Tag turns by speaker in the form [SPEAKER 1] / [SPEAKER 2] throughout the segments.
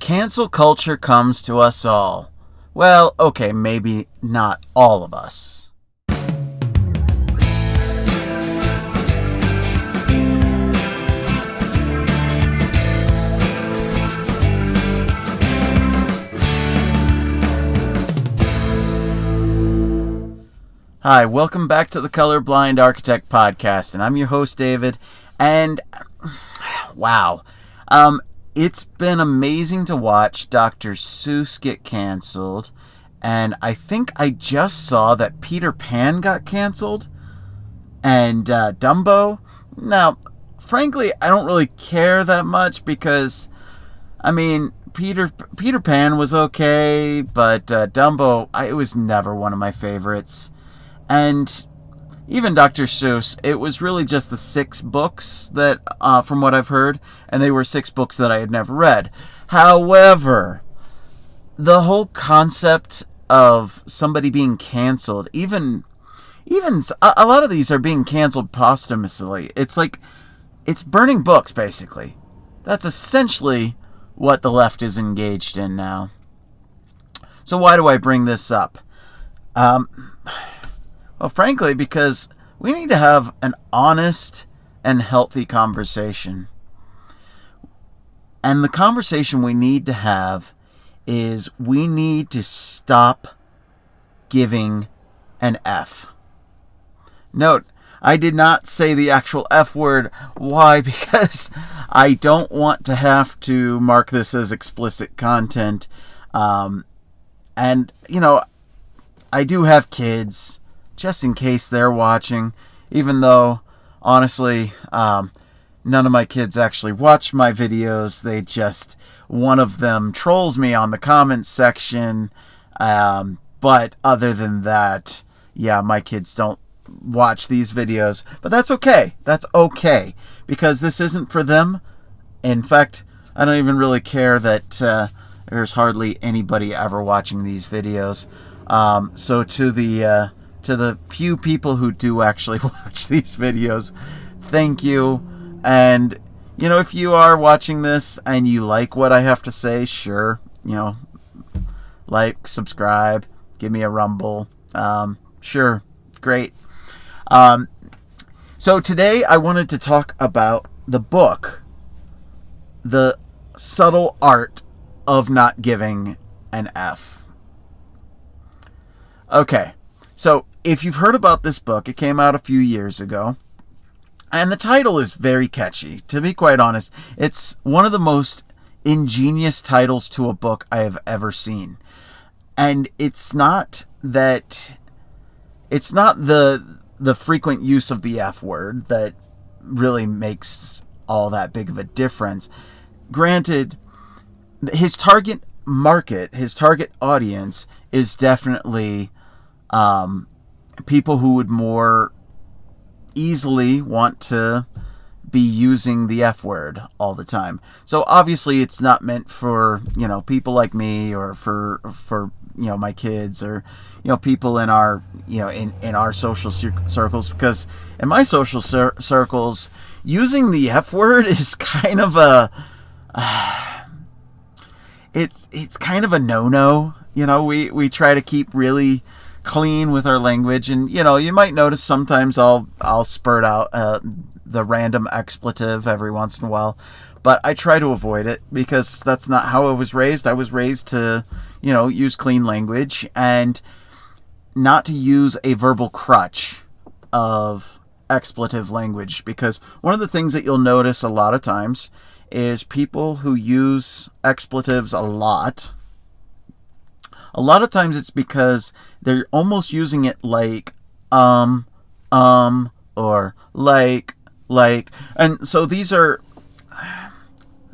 [SPEAKER 1] Cancel culture comes to us all. Well, okay, maybe not all of us. Hi, welcome back to the Colorblind Architect Podcast, and I'm your host, David, and wow, it's been amazing to watch Dr. Seuss get canceled, and I think I just saw that Peter Pan got canceled, and Dumbo. Now, frankly, I don't really care that much because, I mean, Peter Pan was okay, but Dumbo, it was never one of my favorites. And even Dr. Seuss, it was really just the 6 books that, from what I've heard, and they were 6 books that I had never read. However, the whole concept of somebody being canceled, even a lot of these are being canceled posthumously. It's like, it's burning books, basically. That's essentially what the left is engaged in now. So why do I bring this up? Well, frankly, because we need to have an honest and healthy conversation. And the conversation we need to have is we need to stop giving an F. Note, I did not say the actual F word. Why? Because I don't want to have to mark this as explicit content. And, you know, I do have kids, just in case they're watching, even though, honestly, none of my kids actually watch my videos. They just, one of them trolls me on the comments section, but other than that, yeah, my kids don't watch these videos, but that's okay. That's okay, because this isn't for them. In fact, I don't even really care that there's hardly anybody ever watching these videos. So to the few people who do actually watch these videos, thank you. And, you know, if you are watching this and you like what I have to say, sure, you know, like, subscribe, give me a rumble. Sure, great. So today I wanted to talk about the book, The Subtle Art of Not Giving an F. Okay, so if you've heard about this book, it came out a few years ago, and the title is very catchy. To be quite honest, it's one of the most ingenious titles to a book I have ever seen. And it's not the frequent use of the F word that really makes all that big of a difference. Granted, his target market, his target audience is definitely people who would more easily want to be using the F word all the time. So obviously it's not meant for, you know, people like me, or for you know, my kids, or, you know, people in our, you know, in our social circles, because in my social circles, using the F word is kind of a it's kind of a no-no. You know, we try to keep really clean with our language, and, you know, you might notice sometimes I'll spurt out the random expletive every once in a while, but I try to avoid it because that's not how I was raised. I was raised to, you know, use clean language and not to use a verbal crutch of expletive language, because one of the things that you'll notice a lot of times is people who use expletives a lot of times it's because they're almost using it like, or like, and so these are,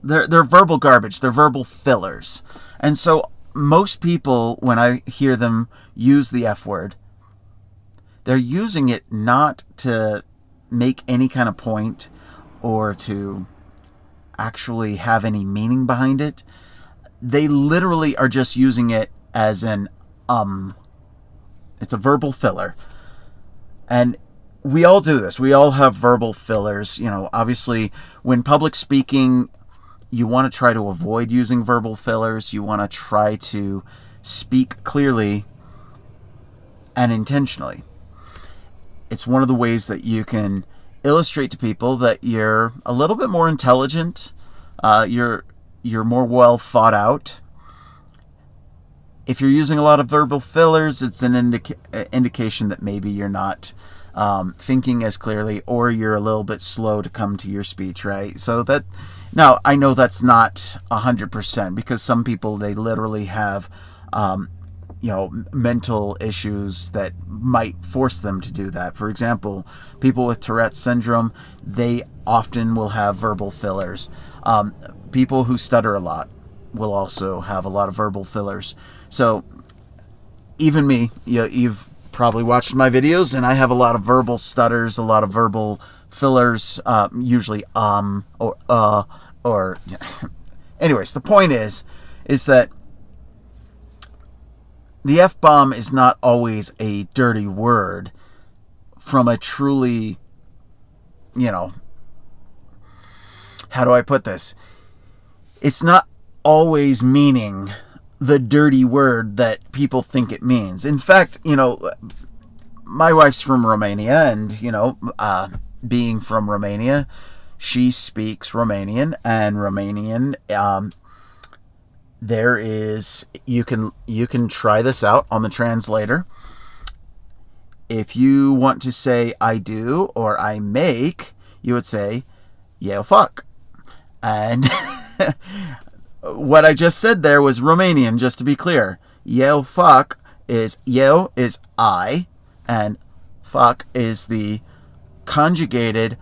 [SPEAKER 1] they're verbal garbage, they're verbal fillers. And so most people, when I hear them use the F word, they're using it not to make any kind of point or to actually have any meaning behind it. They literally are just using it as an it's a verbal filler. And we all do this. We all have verbal fillers. You know, obviously, when public speaking, you want to try to avoid using verbal fillers. You want to try to speak clearly and intentionally. It's one of the ways that you can illustrate to people that you're a little bit more intelligent, you're more well thought out. If you're using a lot of verbal fillers, it's an indication that maybe you're not thinking as clearly, or you're a little bit slow to come to your speech, right? So that, now I know that's not 100%, because some people, they literally have mental issues that might force them to do that. For example, people with Tourette's syndrome, they often will have verbal fillers. People who stutter a lot will also have a lot of verbal fillers. So even me, you've probably watched my videos, and I have a lot of verbal stutters, a lot of verbal fillers, usually or anyways, the point is that the F-bomb is not always a dirty word from a truly, how do I put this? It's not always meaning the dirty word that people think it means. In fact, my wife's from Romania, and, being from Romania, she speaks Romanian, and Romanian, there is, you can try this out on the translator. If you want to say I do or I make, you would say, yeah, fuck. And what I just said there was Romanian, just to be clear. Yeo fuck is, yeo is I, and fuck is the conjugated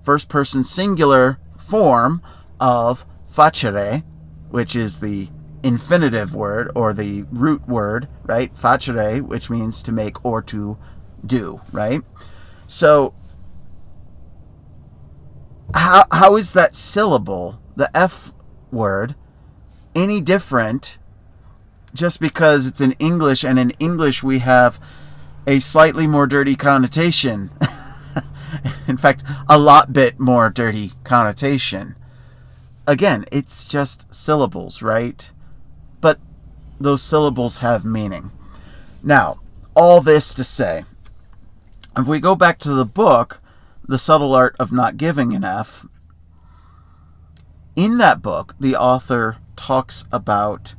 [SPEAKER 1] first person singular form of facere, which is the infinitive word, or the root word, right? Facere, which means to make or to do, right? So how is that syllable, the F word, any different just because it's in English, and in English we have a slightly more dirty connotation? In fact, a lot bit more dirty connotation. Again, it's just syllables, right? But those syllables have meaning. Now, all this to say, if we go back to the book, The Subtle Art of Not Giving an F, in that book, the author talks about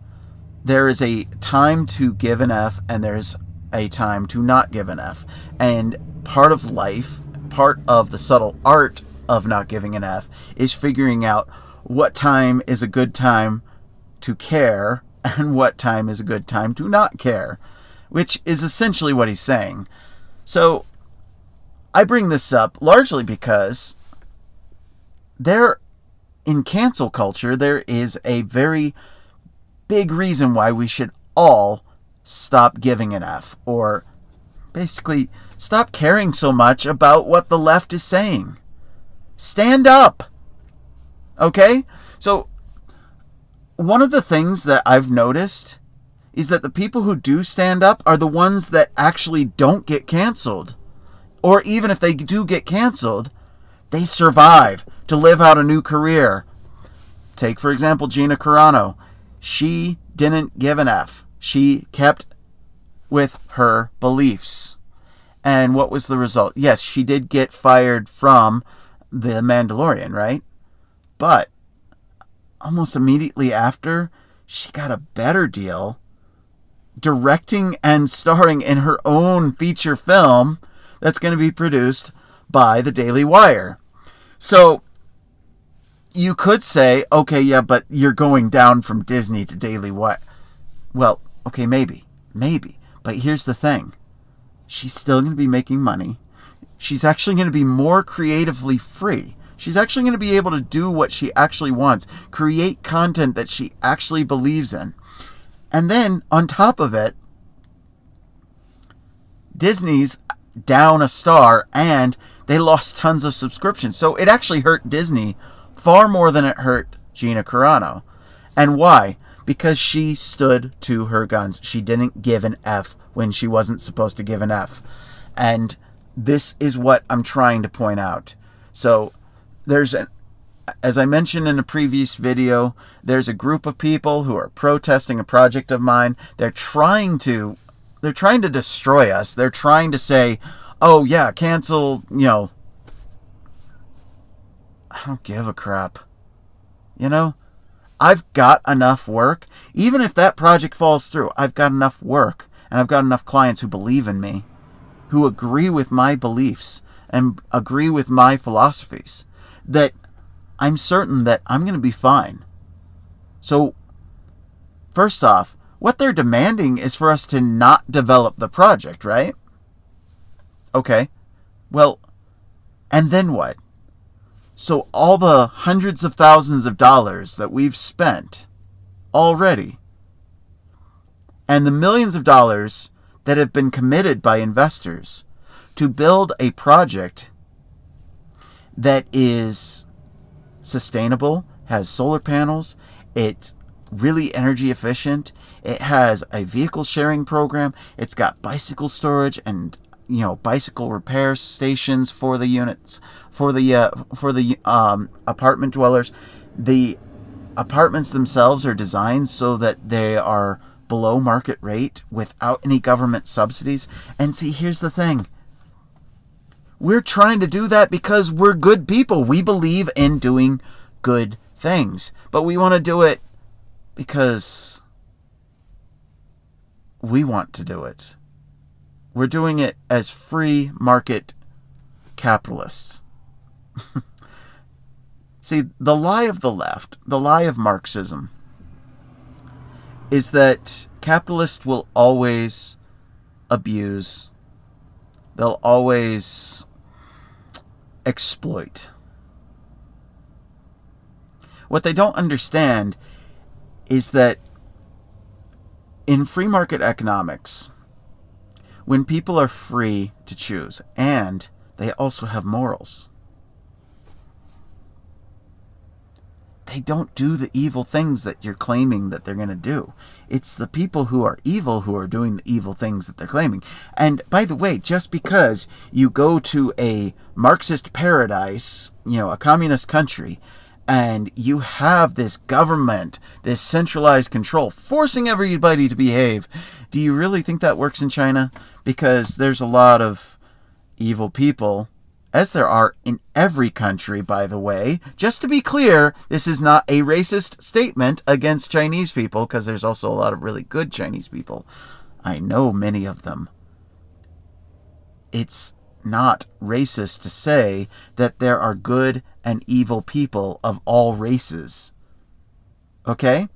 [SPEAKER 1] there is a time to give an F and there's a time to not give an F. And part of life, part of the subtle art of not giving an F, is figuring out what time is a good time to care and what time is a good time to not care, which is essentially what he's saying. So I bring this up largely because in cancel culture, there is a very big reason why we should all stop giving an F, or basically stop caring so much about what the left is saying. Stand up. Okay? So one of the things that I've noticed is that the people who do stand up are the ones that actually don't get canceled. Or even if they do get canceled, they survive to live out a new career. Take, for example, Gina Carano. She didn't give an F. She kept with her beliefs. And what was the result? Yes, she did get fired from The Mandalorian, right? But almost immediately after, she got a better deal directing and starring in her own feature film that's going to be produced by the Daily Wire. So you could say, okay, yeah, but you're going down from Disney to Daily Wire. Well, okay, maybe. But here's the thing. She's still going to be making money. She's actually going to be more creatively free. She's actually going to be able to do what she actually wants, create content that she actually believes in. And then, on top of it, Disney's down a star, and they lost tons of subscriptions. So it actually hurt Disney far more than it hurt Gina Carano. And why? Because she stood to her guns. She didn't give an F when she wasn't supposed to give an F. And this is what I'm trying to point out. So there's as I mentioned in a previous video, there's a group of people who are protesting a project of mine. They're trying to destroy us. They're trying to say, oh yeah, cancel, I don't give a crap. I've got enough work. Even if that project falls through, I've got enough work, and I've got enough clients who believe in me, who agree with my beliefs and agree with my philosophies, that I'm certain that I'm going to be fine. So, first off, what they're demanding is for us to not develop the project, right? Okay. Well, and then what? So all the hundreds of thousands of dollars that we've spent already, and the millions of dollars that have been committed by investors to build a project that is sustainable, has solar panels, it's really energy efficient, it has a vehicle sharing program, it's got bicycle storage and bicycle repair stations for the units, for the apartment dwellers. The apartments themselves are designed so that they are below market rate without any government subsidies. And see, here's the thing. We're trying to do that because we're good people. We believe in doing good things. But we want to do it because we want to do it. We're doing it as free market capitalists. See, the lie of the left, the lie of Marxism, is that capitalists will always abuse. They'll always exploit. What they don't understand is that in free market economics, when people are free to choose, and they also have morals, they don't do the evil things that you're claiming that they're going to do. It's the people who are evil who are doing the evil things that they're claiming. And by the way, just because you go to a Marxist paradise, a communist country, and you have this government, this centralized control, forcing everybody to behave, do you really think that works in China? Because there's a lot of evil people, as there are in every country, by the way. Just to be clear, this is not a racist statement against Chinese people, because there's also a lot of really good Chinese people. I know many of them. It's not racist to say that there are good and evil people of all races. Okay?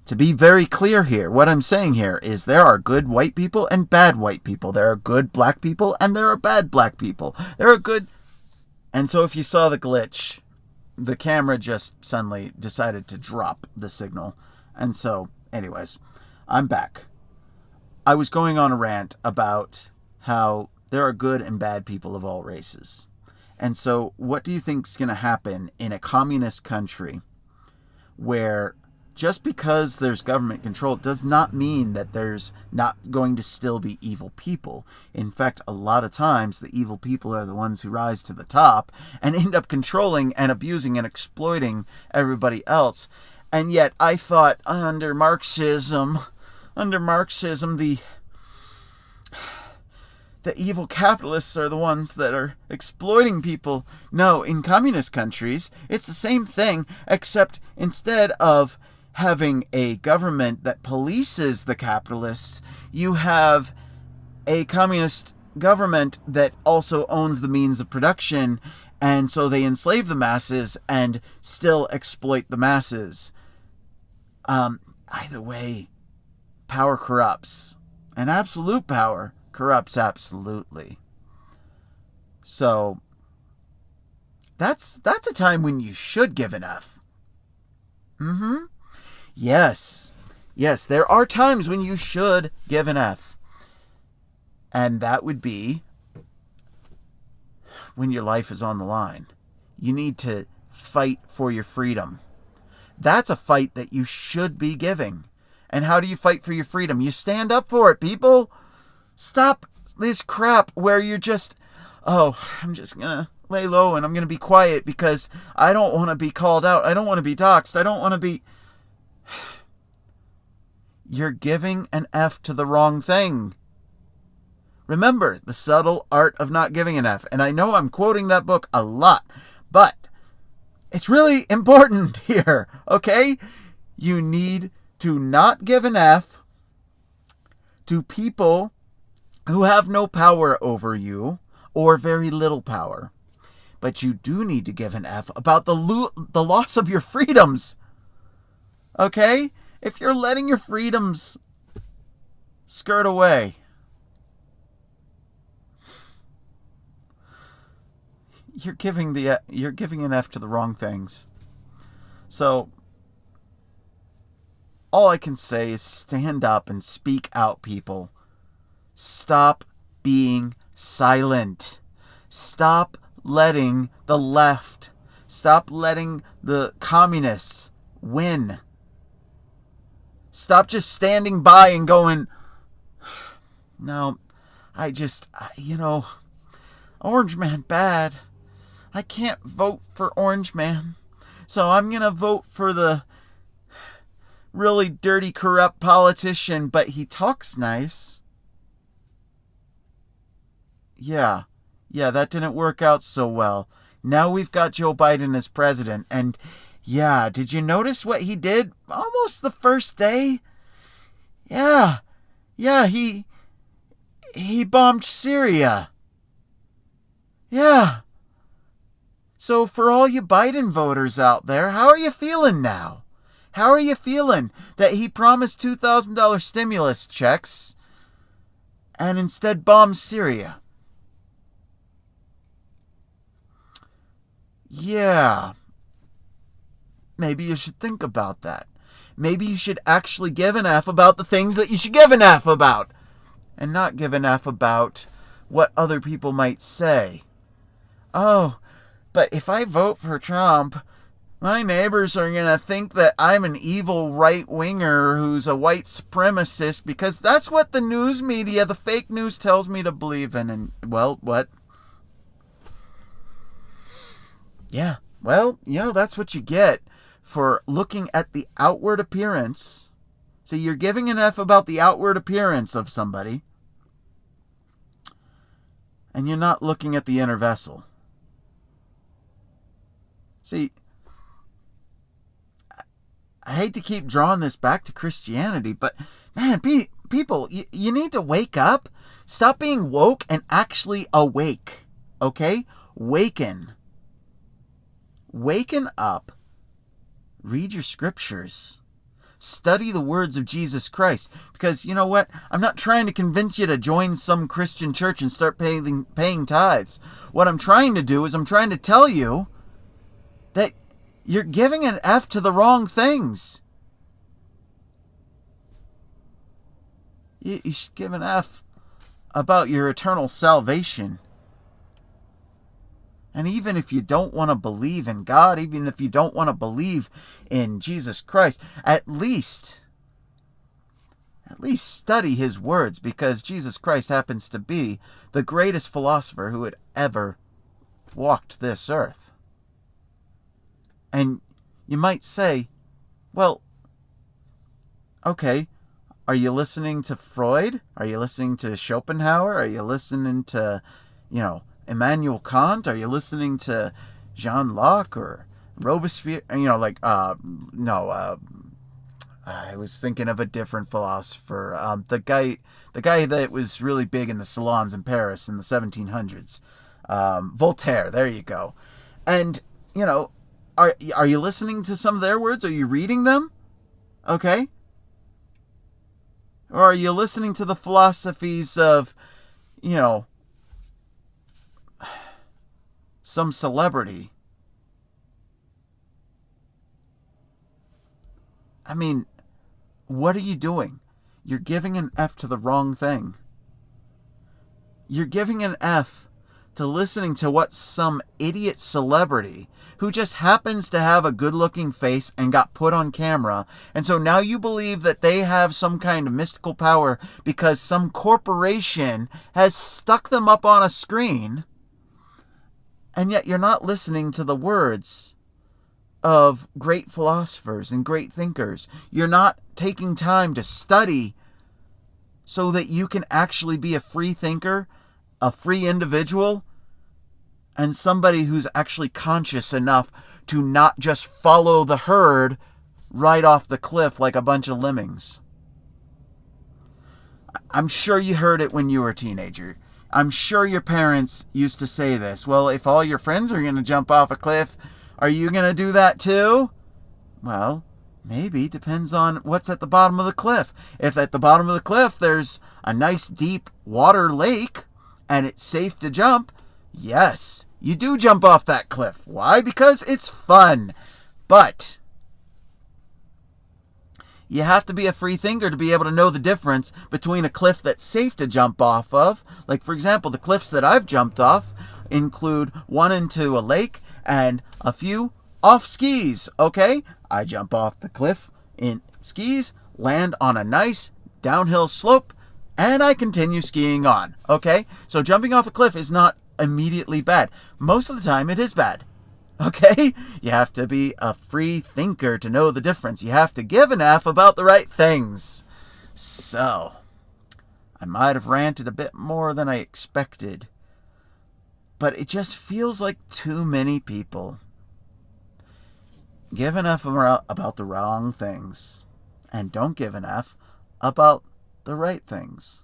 [SPEAKER 1] To be very clear here, what I'm saying here is there are good white people and bad white people. There are good black people and there are bad black people. There are good... And so if you saw the glitch, the camera just suddenly decided to drop the signal. And so, anyways, I'm back. I was going on a rant about how there are good and bad people of all races. And so what do you think is going to happen in a communist country where just because there's government control does not mean that there's not going to still be evil people? In fact, a lot of times the evil people are the ones who rise to the top and end up controlling and abusing and exploiting everybody else. And yet I thought under Marxism, the evil capitalists are the ones that are exploiting people. No, in communist countries, it's the same thing, except instead of having a government that polices the capitalists, you have a communist government that also owns the means of production, and so they enslave the masses and still exploit the masses. Either way, power corrupts, and absolute power corrupts absolutely. So that's a time when you should give an F. Yes, there are times when you should give an F. And that would be when your life is on the line. You need to fight for your freedom. That's a fight that you should be giving. And how do you fight for your freedom? You stand up for it, people. Stop this crap where you're just, I'm just gonna lay low and I'm going to be quiet because I don't want to be called out. I don't want to be doxxed. I don't want to be... You're giving an F to the wrong thing. Remember, The Subtle Art of Not Giving an F. And I know I'm quoting that book a lot, but it's really important here, okay? You need to not give an F to people who have no power over you or very little power. But you do need to give an F about the loss of your freedoms. Okay? If you're letting your freedoms skirt away, you're giving an F to the wrong things. So all I can say is stand up and speak out, people. Stop being silent. Stop letting the left, stop letting the communists win. Stop just standing by and going, no, Orange Man bad. I can't vote for Orange Man. So I'm going to vote for the really dirty, corrupt politician, but he talks nice. Yeah, that didn't work out so well. Now we've got Joe Biden as president. And yeah, did you notice what he did almost the first day? Yeah, he bombed Syria. Yeah. So for all you Biden voters out there, how are you feeling now? How are you feeling that he promised $2,000 stimulus checks and instead bombed Syria? Yeah. Maybe you should think about that. Maybe you should actually give an F about the things that you should give an F about, and not give an F about what other people might say. Oh, but if I vote for Trump, my neighbors are going to think that I'm an evil right-winger who's a white supremacist, because that's what the news media, the fake news, tells me to believe in. And, well, what? Yeah, well, that's what you get for looking at the outward appearance. So you're giving an F about the outward appearance of somebody, and you're not looking at the inner vessel. See, I hate to keep drawing this back to Christianity, but man, people, you need to wake up. Stop being woke and actually awake, okay? Waken up. Read your scriptures. Study the words of Jesus Christ. Because you know what? I'm not trying to convince you to join some Christian church and start paying tithes. What I'm trying to do is I'm trying to tell you that you're giving an F to the wrong things. You should give an F about your eternal salvation. And even if you don't want to believe in God, even if you don't want to believe in Jesus Christ, at least study his words, because Jesus Christ happens to be the greatest philosopher who had ever walked this earth. And you might say, well, okay, are you listening to Freud? Are you listening to Schopenhauer? Are you listening to, Immanuel Kant? Are you listening to Jean Locke or Robespierre? I was thinking of a different philosopher. The guy that was really big in the salons in Paris in the 1700s. Voltaire, there you go. And, are you listening to some of their words? Are you reading them? Okay? Or are you listening to the philosophies of, some celebrity? I mean, what are you doing? You're giving an F to the wrong thing. You're giving an F to listening to what some idiot celebrity who just happens to have a good-looking face and got put on camera, and so now you believe that they have some kind of mystical power because some corporation has stuck them up on a screen And yet you're not listening to the words of great philosophers and great thinkers. You're not taking time to study so that you can actually be a free thinker, a free individual, and somebody who's actually conscious enough to not just follow the herd right off the cliff like a bunch of lemmings. I'm sure you heard it when you were a teenager. I'm sure your parents used to say this. Well, if all your friends are going to jump off a cliff, are you going to do that too? Well, maybe. Depends on what's at the bottom of the cliff. If at the bottom of the cliff there's a nice deep water lake and it's safe to jump, yes, you do jump off that cliff. Why? Because it's fun. But you have to be a free thinker to be able to know the difference between a cliff that's safe to jump off of. Like, for example, the cliffs that I've jumped off include one into a lake and a few off skis, okay? I jump off the cliff in skis, land on a nice downhill slope, and I continue skiing on, okay? So jumping off a cliff is not immediately bad. Most of the time, it is bad. Okay? You have to be a free thinker to know the difference. You have to give an F about the right things. So, I might have ranted a bit more than I expected, but it just feels like too many people give an F about the wrong things and don't give an F about the right things.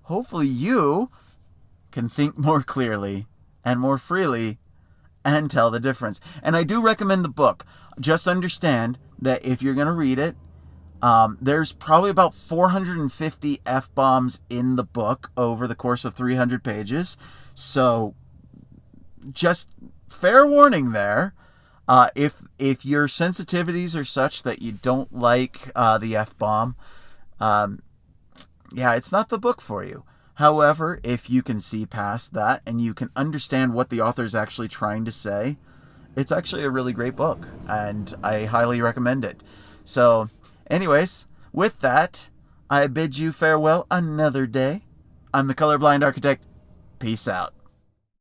[SPEAKER 1] Hopefully you can think more clearly and more freely and tell the difference. And I do recommend the book. Just understand that if you're going to read it, there's probably about 450 F-bombs in the book over the course of 300 pages. So just fair warning there. If your sensitivities are such that you don't like the F-bomb, yeah, it's not the book for you. However, if you can see past that and you can understand what the author is actually trying to say, it's actually a really great book, and I highly recommend it. So, anyways, with that, I bid you farewell another day. I'm the Colorblind Architect. Peace out.